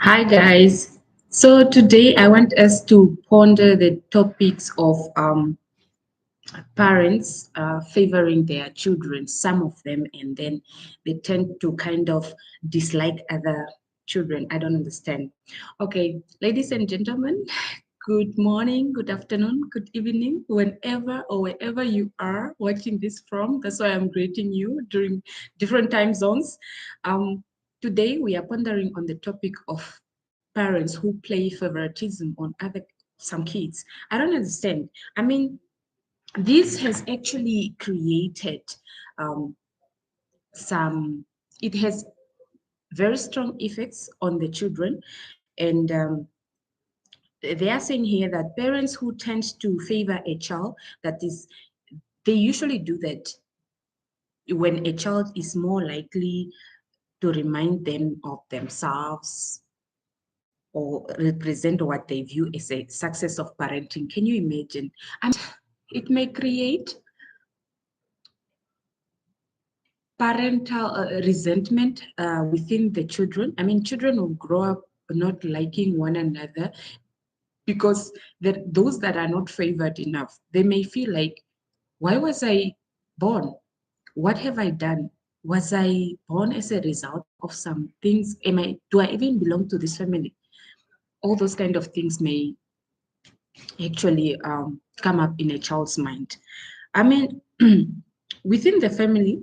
Hi, guys. So today I want us to ponder the topics of parents favoring their children, some of them, and then they tend to kind of dislike other children. I don't understand. Okay, ladies and gentlemen, good morning, good afternoon, good evening, whenever or wherever you are watching this from. That's why I'm greeting you during different time zones. Um, Today we are pondering on the topic of parents who play favoritism on other some kids. I don't understand. I mean, this has actually created um, some, it has very strong effects on the children. And they are saying here that parents who tend to favor a child, that is, they usually do that when a child is more likely to remind them of themselves or represent what they view as a success of parenting. Can you imagine? It may create parental resentment within the children. I mean, children will grow up not liking one another because those that are not favored enough, they may feel like, why was I born? What have I done? Was I born as a result of some things? Do I even belong to this family? All those kind of things may actually come up in a child's mind. I mean, within the family,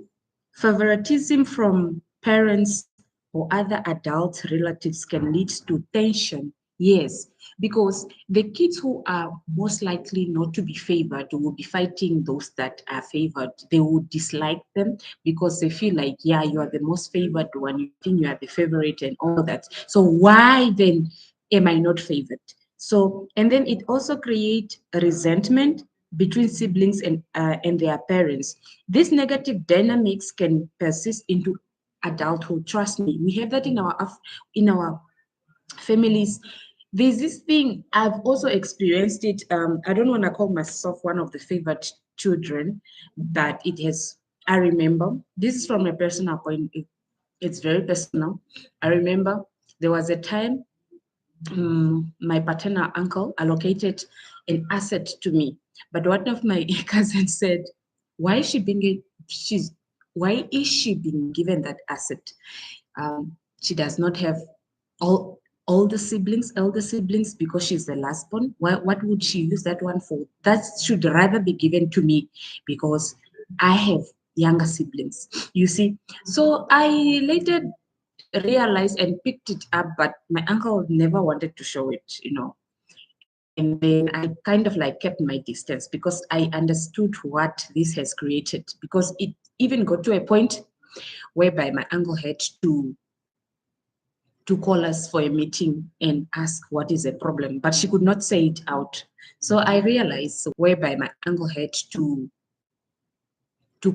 favoritism from parents or other adult relatives can lead to tension. Yes, because the kids who are most likely not to be favored will be fighting those that are favored. They will dislike them because they feel like, yeah, you are the most favored one. You think you are the favorite and all that. So why then am I not favored? So, and then it also creates resentment between siblings and their parents. These negative dynamics can persist into adulthood. Trust me, we have that in our families. There's this thing I've also experienced it. I don't want to call myself one of the favored children, but it has. I remember this is from a personal point. It's very personal. I remember there was a time my paternal uncle allocated an asset to me. But one of my cousins said, "Why is she she's why is she being given that asset? She does not have all elder siblings, because she's the last born. What would she use that one for? That should rather be given to me because I have younger siblings. You see, so I later realized and picked it up, but my uncle never wanted to show it, And then I kind of like kept my distance because I understood what this has created. Because it even got to a point whereby my uncle had to call us for a meeting and ask what is the problem, but she could not say it out. So I realized whereby my uncle had to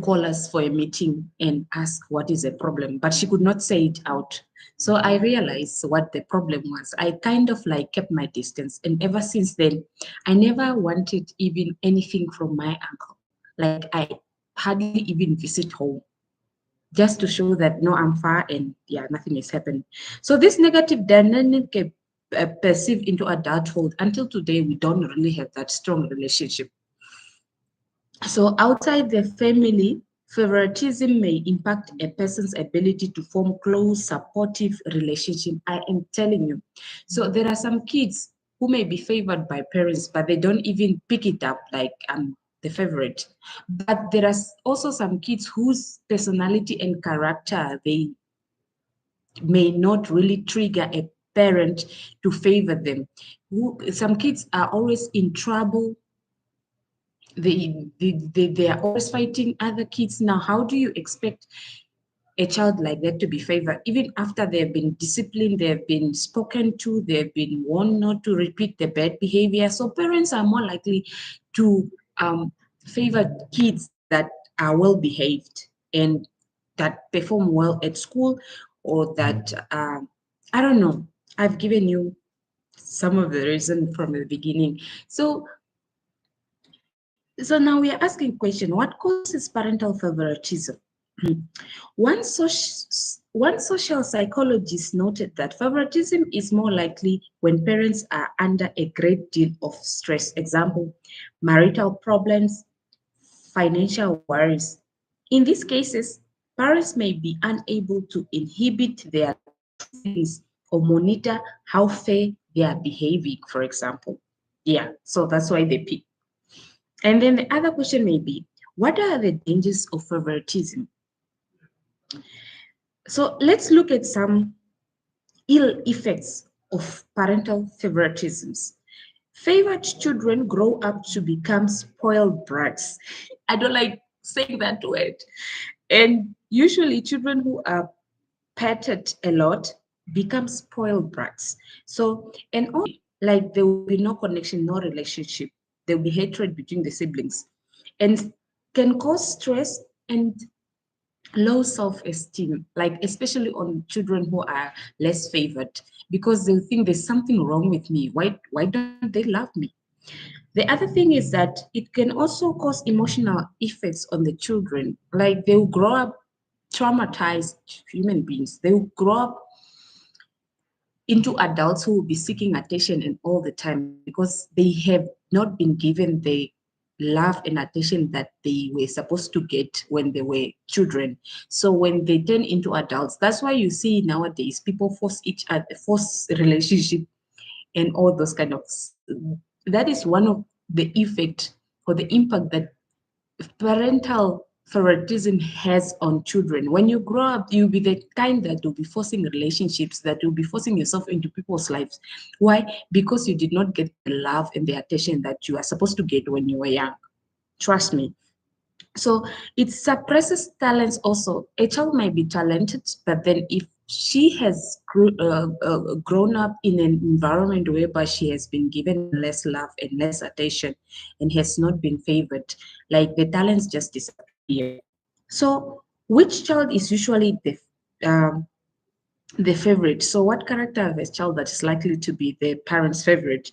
call us for a meeting and ask what is the problem, but she could not say it out. So I realized what the problem was. I kind of like kept my distance. And ever since then, I never wanted even anything from my uncle. Like I hardly even visit home just to show that no, I'm far and yeah, nothing is happening. So this negative dynamic can perceive into adulthood. Until today, we don't really have that strong relationship. So outside the family, favoritism may impact a person's ability to form close, supportive relationship. I am telling you. So there are some kids who may be favored by parents, but they don't even pick it up like I'm the favorite. But there are also some kids whose personality and character, they may not really trigger a parent to favor them. Some kids are always in trouble. They are always fighting other kids. Now, how do you expect a child like that to be favored even after they've been disciplined, they've been spoken to, they've been warned not to repeat the bad behavior? So parents are more likely to favor kids that are well behaved and that perform well at school, or that I don't know. I've given you some of the reason from the beginning. So now we are asking question, what causes parental favoritism? One one social psychologist noted that favoritism is more likely when parents are under a great deal of stress. Example, marital problems, financial worries. In these cases, parents may be unable to inhibit their true feelings or monitor how fair they are behaving, for example. Yeah, so that's why they pick. And then the other question may be, what are the dangers of favoritism? So let's look at some ill effects of parental favoritisms. Favored children grow up to become spoiled brats. I don't like saying that word. And usually, children who are petted a lot become spoiled brats. So, and all like there will be no connection, no relationship. There will be hatred between the siblings and can cause stress and low self-esteem, like especially on children who are less favored, because they'll think there's something wrong with me. Why don't they love me? The other thing is that it can also cause emotional effects on the children, like they'll grow up traumatized human beings. They'll grow up into adults who will be seeking attention and all the time because they have not been given the love and attention that they were supposed to get when they were children. So when they turn into adults, that's why you see nowadays people force each other, force relationship and all those kind of. That is one of the effect or the impact that parental favoritism has on children. When you grow up, you'll be the kind that will be forcing relationships, that will be forcing yourself into people's lives. Why? Because you did not get the love and the attention that you are supposed to get when you were young. Trust me. So it suppresses talents also. A child might be talented, but then if she has grown up in an environment whereby she has been given less love and less attention and has not been favored, like the talents just disappear. So which child is usually the favorite? So what character of a child that is likely to be the parent's favorite?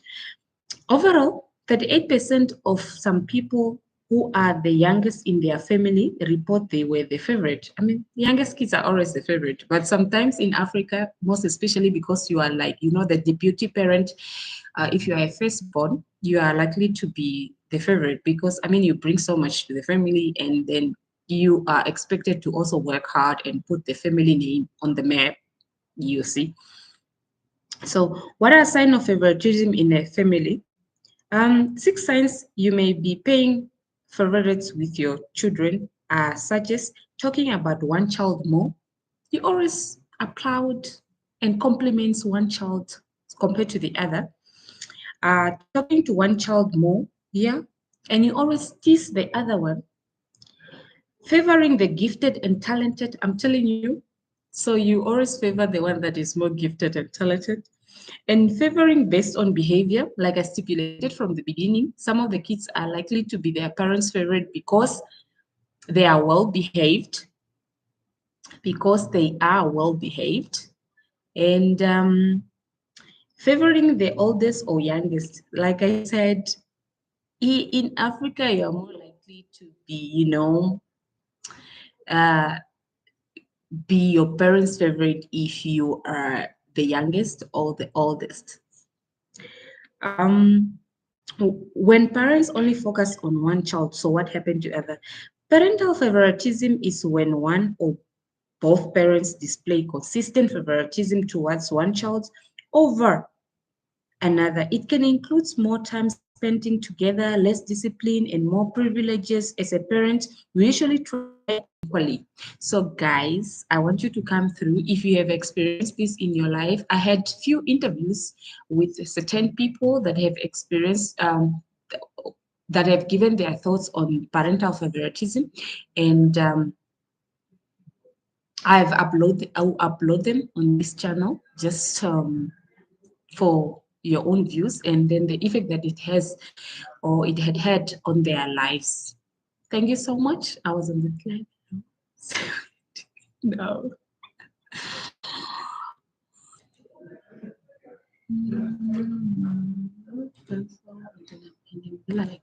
Overall, 38% of some people who are the youngest in their family report they were the favorite. I mean, youngest kids are always the favorite, but sometimes in Africa, most especially because you are like, the deputy parent, if you are a firstborn, you are likely to be the favorite because, I mean, you bring so much to the family and then you are expected to also work hard and put the family name on the map, you see. So, what are signs of favoritism in a family? Six signs you may be paying favorites with your children are such as talking about one child more. You always applaud and compliments one child compared to the other. Talking to one child more, yeah, and you always tease the other one. Favoring the gifted and talented, I'm telling you. So you always favor the one that is more gifted and talented. And favoring based on behavior, like I stipulated from the beginning, some of the kids are likely to be their parents' favorite because they are well behaved, and favoring the oldest or youngest. Like I said, in Africa, you're more likely to be, uh, be your parents' favorite if you are the youngest or the oldest. Um, when parents only focus on one child, so what happened to other? Parental favoritism is when one or both parents display consistent favoritism towards one child over another. It can include more time spending together, less discipline, and more privileges as a parent. We usually try equally. So, guys, I want you to come through. If you have experienced this in your life, I had few interviews with certain people that have experienced that have given their thoughts on parental favoritism, and I'll upload them on this channel just for your own views and then the effect that it has or it had had on their lives. Thank you so much. I was on the slide. No. Like